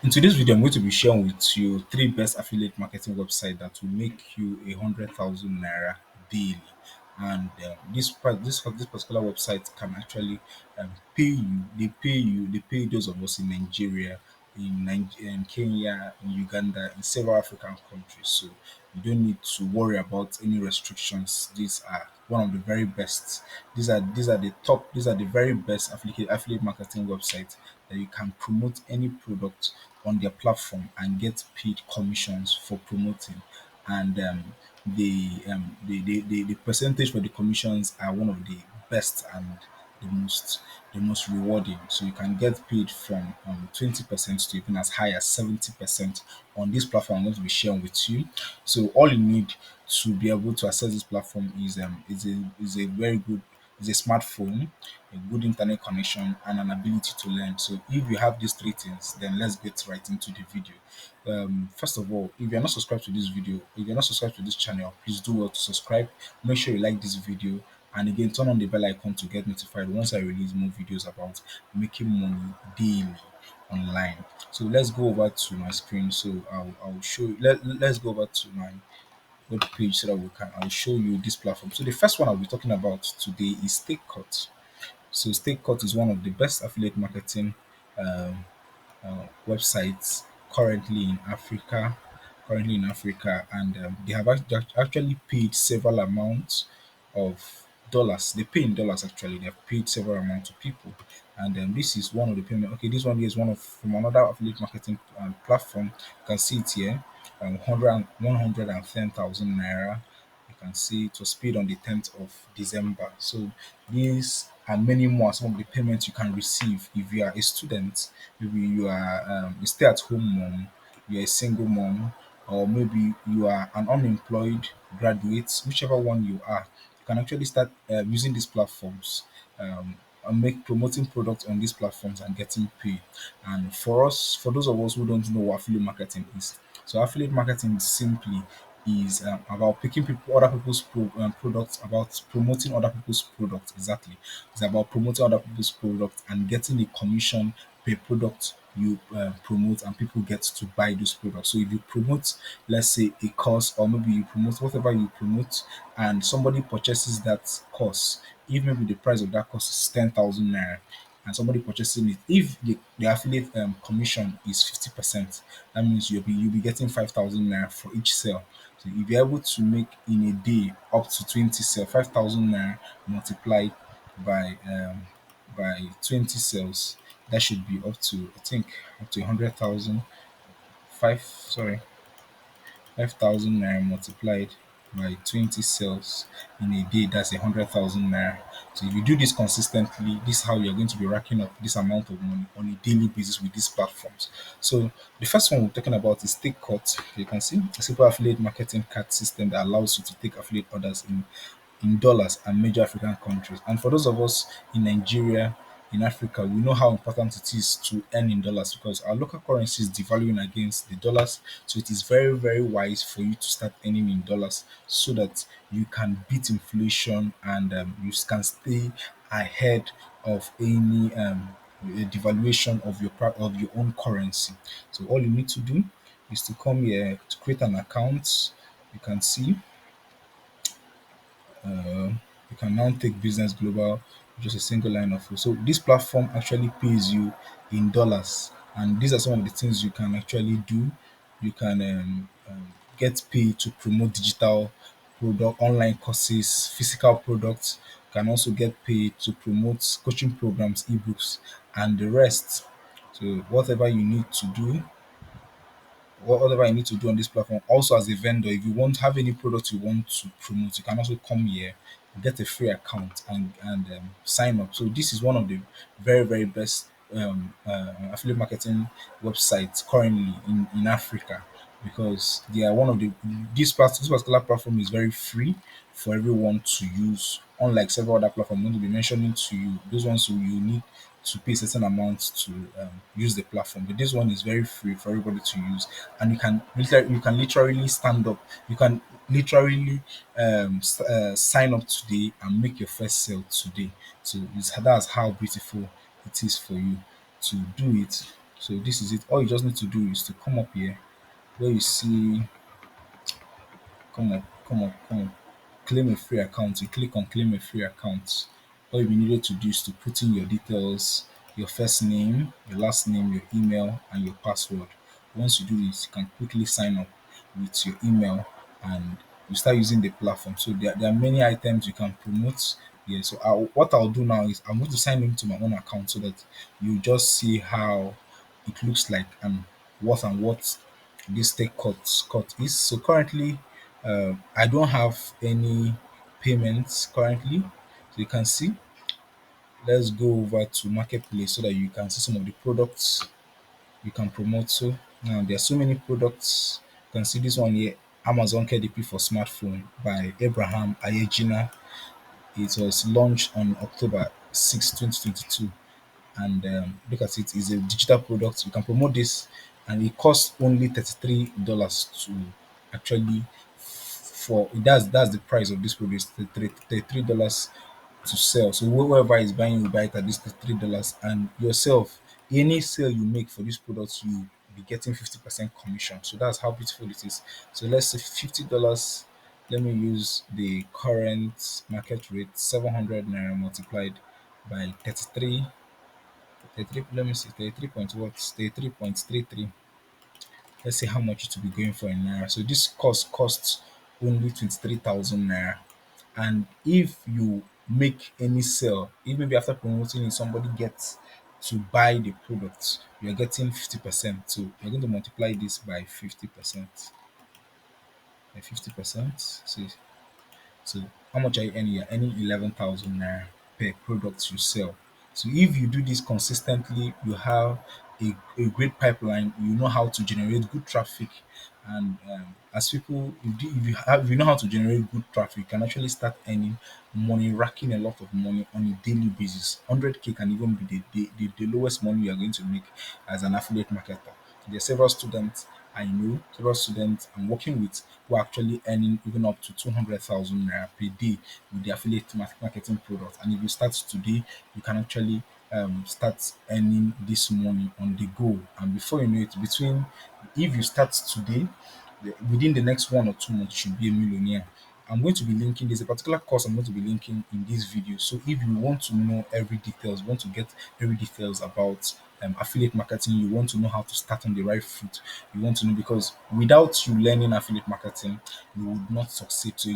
In today's video, I'm going to be sharing with you three best affiliate marketing websites that will make you 100,000 naira daily. And this particular website can actually pay you. They pay you. They pay those of us in Nigeria, in Kenya, in Uganda, in several African countries. So you don't need to worry about any restrictions. These are one of the very best. These are the top. These are the very best affiliate marketing websites that you can promote any product on their platform and get paid commissions for promoting. And the percentage for the commissions are one of the best and the most the most rewarding. So you can get paid from 20% to even as high as 70% on this platform I'm going to be sharing with you. So all you need to be able to access this platform is a very good is a smartphone, a good internet connection, and an ability to learn. So if you have these three things, then let's get right into the video. First of all, if you're not subscribed to this video, if you're not subscribed to this channel, please do well to subscribe. Make sure you like this video, and again, turn on the bell icon to get notified once I release more videos about making money daily online. So let's go over to my screen. So I'll show you. Let's go over to my web page so that I'll show you this platform. So the first one I'll be talking about today is StakeCut. So StakeCut is one of the best affiliate marketing um, websites currently in Africa, and they have actually paid several amounts of dollars. They pay in dollars actually. They have paid several amounts to people, and this is one of the payment. Okay, this one here is one of from another affiliate marketing platform. You can see it here, 110,000 naira. You can see it was paid on the 10th of December. So these and many more are some of the payments you can receive if you are a student, maybe you are a stay-at-home mom, you're a single mom, or maybe you are an unemployed graduate, whichever one you are. You can actually start using these platforms and make promoting products on these platforms and getting paid. And for those of us who don't know what affiliate marketing is, so affiliate marketing simply is about picking other people's products, about promoting other people's products. Exactly, it's about promoting other people's products and getting a commission per product you promote, and people get to buy those products. So if you promote, let's say, a course, or maybe you promote whatever you promote, and somebody purchases that course, if maybe the price of that course is 10,000 naira, and somebody purchasing it, if the affiliate commission is 50%, that means you'll be getting 5,000 naira for each sale. So if you're able to make in a day up to 20 sales, 5,000 naira multiplied by 20 sales, that should be up to, I think, up to 100,000. 5,000 naira multiplied by 20 sales in a day, that's 100,000 naira. So if you do this consistently, this is how you're going to be racking up this amount of money on a daily basis with these platforms. So the first one we're talking about is Take Cut. You can see a simple affiliate marketing card system that allows you to take affiliate orders in dollars and major African countries. And for those of us in Nigeria, in Africa, we know how important it is to earn in dollars because our local currency is devaluing against the dollars. So it is very, very wise for you to start earning in dollars so that you can beat inflation, and you can stay ahead of any devaluation of of your own currency. So all you need to do is to come here to create an account. You can see uh, you can now take Business Global, just a single line of code. So this platform actually pays you in dollars, and these are some of the things you can actually do. You can get paid to promote digital product, online courses, physical products. You can also get paid to promote coaching programs, ebooks, and the rest. So whatever you need to do on this platform. Also, as a vendor, if you want have any product you want to promote, you can also come here, get a free account, and sign up. So this is one of the very, very best affiliate marketing websites currently in Africa, because they are one of the this particular platform is very free for everyone to use, unlike several other platforms I'm going to be mentioning to you. Those ones who you need to pay certain amounts to use the platform. But this one is very free for everybody to use, and you can literally stand up. You can literally sign up today and make your first sale today. So that's how beautiful it is for you to do it. So this is it. All you just need to do is to come up here where you see, come up, claim a free account. You click on claim a free account. All you needed to do is to put in your details, your first name, your last name, your email, and your password. Once you do this, you can quickly sign up with your email and you start using the platform. So there are many items you can promote. Yeah, so what I'll do now is I'm going to sign into my own account so that you just see how it looks like and what this take cut is. So currently, I don't have any payments currently. So you can see, let's go over to marketplace so that you can see some of the products you can promote. So now there are so many products. You can see this one here, Amazon KDP for smartphone by Abraham Ayejina. It was launched on October 6, 2022. And look at it, it's a digital product. You can promote this, and it costs only $33 to actually for that's the price of this product. $33 to sell. So whoever is buying will buy it at this $33, and yourself, any sale you make for this product, you be getting 50% commission. So that's how beautiful it is. So let's say $50. Let me use the current market rate, 700 naira multiplied by 33, let me see, 33 point what? 33.33. Let's see how much it will be going for in naira. So this costs only 23,000 naira. And if you make any sale, even maybe after promoting it, somebody gets to buy the product, you're getting 50%. So you're going to multiply this by 50%. By 50%. So how much are you earning? You're earning 11,000 naira per product you sell. So if you do this consistently, you have a great pipeline. You know how to generate good traffic, and as people, if you know how to generate good traffic, you can actually start earning money, racking a lot of money on a daily basis. 100K can even be the lowest money you are going to make as an affiliate marketer. There are several students I know, several students I'm working with who are actually earning even up to 200,000 naira per day with the affiliate marketing product. And if you start today, you can actually start earning this money on the go. And before you know it, if you start today, within the next 1 or 2 months, you should be a millionaire. I'm going to be linking, there's a particular course I'm going to be linking in this video. So if you want to know every details, want to get every details about affiliate marketing, you want to know how to start on the right foot, you want to know, because without you learning affiliate marketing, you would not succeed. So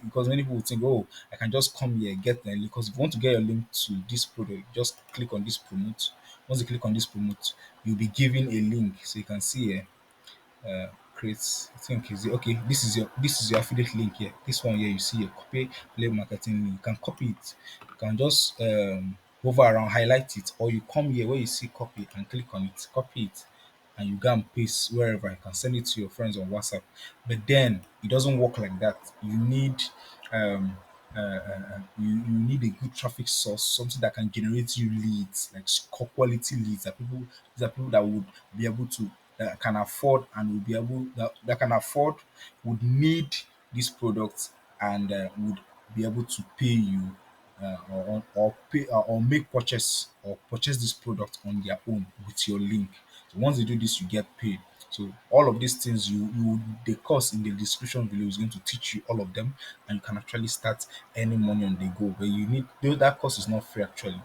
because many people would think, oh, I can just come here, get the link. Because if you want to get your link to this product, just click on this promote. Once you click on this promote, you'll be given a link. So you can see here, create, I think is it okay, this is your affiliate link here. This one here, you see a copy play marketing link. You can copy it. You can just hover around, highlight it, or you come here where you see copy and click on it, copy it, and you go and paste wherever. You can send it to your friends on WhatsApp. But then it doesn't work like that. You need you need a good traffic source, something that can generate you leads, like quality leads. These are people that would be able to, that can afford and will be able, that can afford, would need this product, and would be able to pay you, or make purchase this product on their own with your link. So once they do this, you get paid. So all of these things, the course in the description below is going to teach you all of them, and you can actually start earning money on the go. But you need, though that course is not free actually.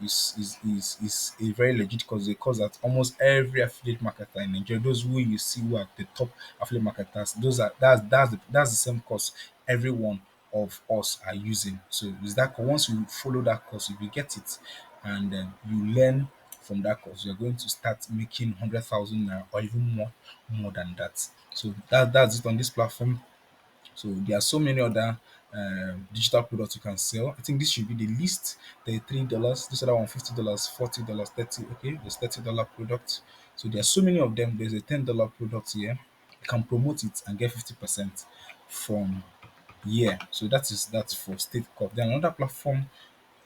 Is a very legit course, a course that almost every affiliate marketer in Nigeria, those who you see who are the top affiliate marketers, those are that's the same course every one of us are using. So is that once you follow that course, if you get it, and you learn from that course, you're going to start making 100,000 naira or even more than that. So that's it on this platform. So there are so many other digital products you can sell. I think this should be the least. $33. This other one $50, $40, 30. Okay, there's $30 product. So there are so many of them. There's a $10 product here. You can promote it and get 50% from here. So that's for State Corp. Then another platform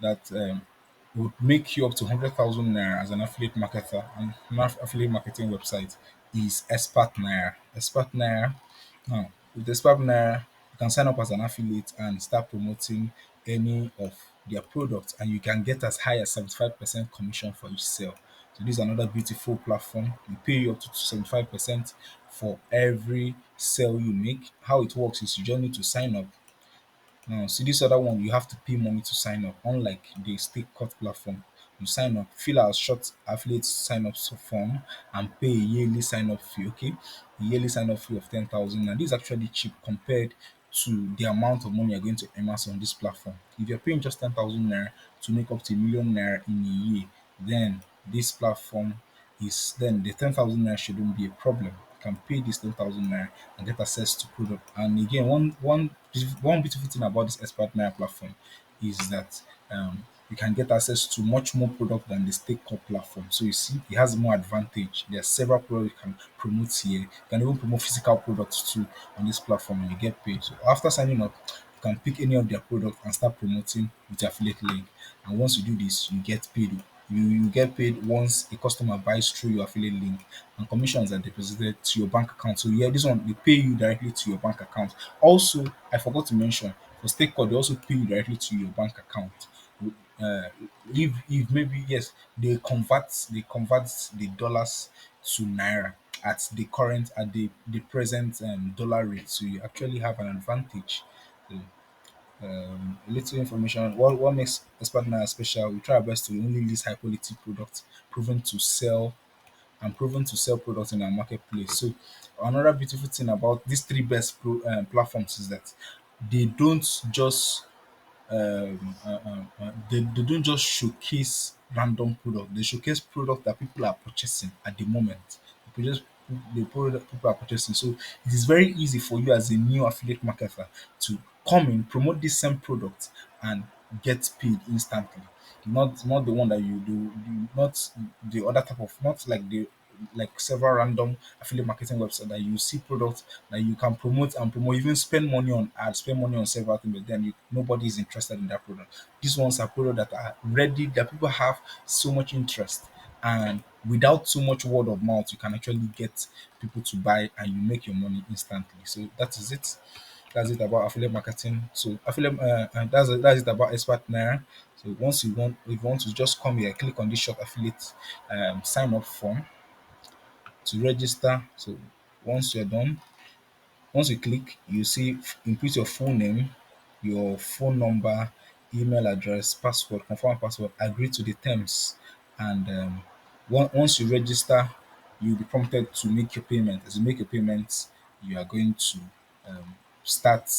that would make you up to 100,000 naira as an affiliate marketer and affiliate marketing website is Expert Naira. Expert Naira. Now, with Expert Naira, you can sign up as an affiliate and start promoting any of their products, and you can get as high as 75% commission for each sale. So this is another beautiful platform. They pay you up to 75% for every sale you make. How it works is you just need to sign up. Now, see this other one, you have to pay money to sign up. Unlike the Stake Cut platform, you sign up, fill out a short affiliate sign up form, and pay a yearly sign up fee. Okay, a yearly sign up fee of 10,000. And this is actually cheap compared to the amount of money you're going to amass on this platform. If you're paying just 10,000 naira to make up to a million naira in a year, then this platform is then the 10,000 naira shouldn't be a problem. You can pay this 10,000 naira and get access to product. And again, one beautiful thing about this Expert Naira platform is that you can get access to much more product than the Stake Core platform. So you see, it has more advantage. There are several products you can promote here. You can even promote physical products too on this platform and you get paid. So after signing up, you can pick any of their products and start promoting with your affiliate link. And once you do this, you get paid. You get paid once a customer buys through your affiliate link, and commissions are deposited to your bank account. So yeah, this one they pay you directly to your bank account. Also, I forgot to mention for Stakecore, they also pay you directly to your bank account. Uh, if maybe yes, they convert the dollars to naira at the present dollar rate. So you actually have an advantage. So, little information. What makes Expert Nine special? We try our best to only list high quality products proven to sell and proven to sell products in our marketplace. So another beautiful thing about these three best platforms is that they don't just they don't just showcase random product. They showcase product that people are purchasing at the moment. The product people are purchasing. So it is very easy for you as a new affiliate marketer to come in, promote this same product, and get paid instantly. Not the one that you do, not the other type of, not like several random affiliate marketing websites that you see products that you can promote and promote, even spend money on ads, spend money on several things, but then nobody is interested in that product. These ones are products that are ready, that people have so much interest, and without so much word of mouth, you can actually get people to buy and you make your money instantly. So that is it. That's it about affiliate marketing. So affiliate, and that's it about Expert Naira. So once if you want to just come here, click on this short affiliate sign up form to register. So once you're done, once you click, you see input your full name, your phone number, email address, password, confirm password, agree to the terms, and once you register, you'll be prompted to make your payment. As you make your payments, you are going to um, start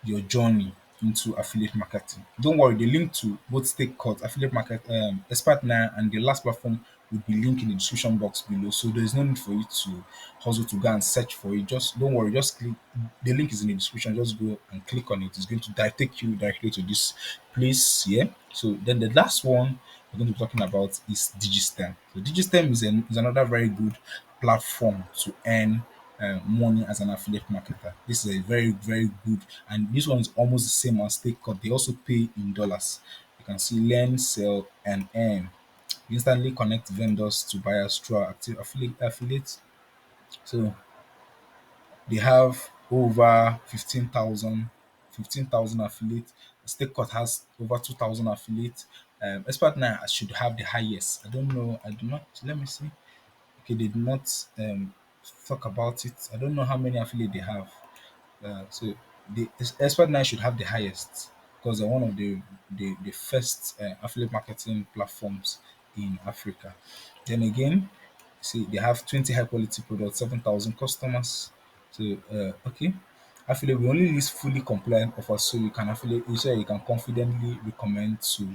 your journey into affiliate marketing. Don't worry, the link to both Stake Cut, affiliate market, Expert Nine, and the last platform will be linked in the description box below. So there's no need for you to hustle to go and search for it. Just don't worry, just click. The link is in the description. Just go and click on it. It's going to take you directly to this place here. So then the last one we're going to be talking about is Digistem. So Digistem is another very good platform to earn money as an affiliate marketer. This is a very good, and this one is almost the same as Stake Cut. They also pay in dollars. You can see learn, sell, and earn. You instantly connect vendors to buyers through our active affiliates. So they have over 15,000 affiliates. Stakecut has over 2,000 affiliates. Expert 9 should have the highest. I don't know. I do not. Let me see. Okay, they did not talk about it. I don't know how many affiliates they have. So the Expert 9 should have the highest because they're one of the first affiliate marketing platforms in Africa. Then again, see they have 20 high quality products, 7,000 customers. So okay, affiliate we only list fully compliant offers, so you can affiliate so you can confidently recommend to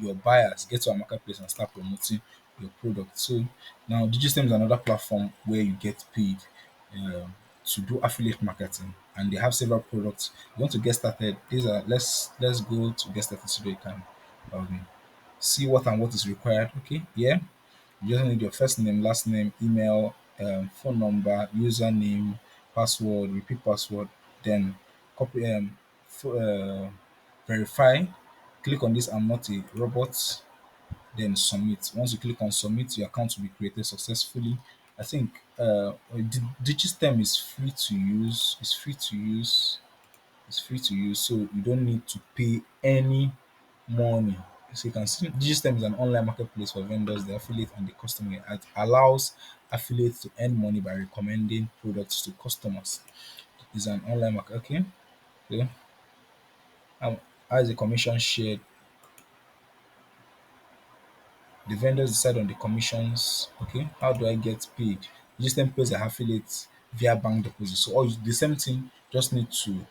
your buyers, get to our marketplace and start promoting your product. So now Digistem is another platform where you get paid to do affiliate marketing, and they have several products. You want to get started, these are let's go to get started so that you can um, see what is required. Okay, yeah, you just need your first name, last name, email, phone number, username, password, repeat password, then copy verify. Click on this I'm not a robot, then submit. Once you click on submit, your account will be created successfully. I think Digistem is free to use. It's free to use. It's free to use, so you don't need to pay any money. So you can see Digistem is an online marketplace for vendors, the affiliate, and the customer. It allows affiliates to earn money by recommending products to customers. It's an online market. Okay. So, how is the commission shared? The vendors decide on the commissions. Okay. How do I get paid? Digistem pays the affiliates via bank deposit. So the same thing, just need to,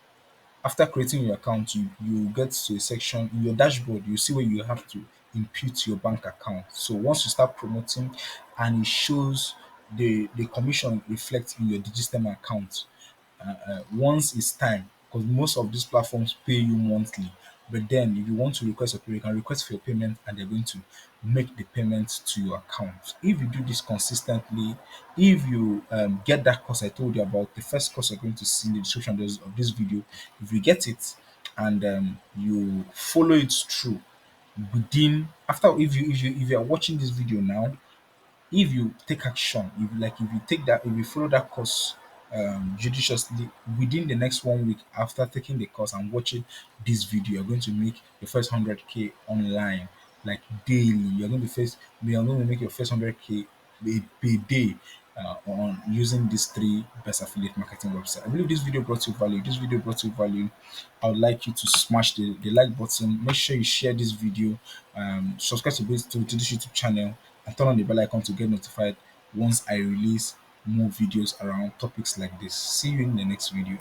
after creating your account, you get to a section in your dashboard. You see where you have to input your bank account. So once you start promoting, and it shows the commission reflects in your Digistem account. Once it's time, because most of these platforms pay you monthly. But then, if you want to request a payment, you can request for your payment, and they're going to make the payment to your account. If you do this consistently, if you get that course I told you about, the first course you're going to see in the description of this video, if you get it and you follow it through, within after if you are watching this video now, if you take action, if you take that, if you follow that course judiciously, within the next 1 week after taking the course and watching this video, you're going to make your first 100K online, like daily. You're going to make your first 100K a day on using these three best affiliate marketing websites. I believe this video brought you value. This video brought you value. I would like you to smash the like button. Make sure you share this video. Subscribe to this YouTube channel and turn on the bell icon to get notified once I release more videos around topics like this. See you in the next video.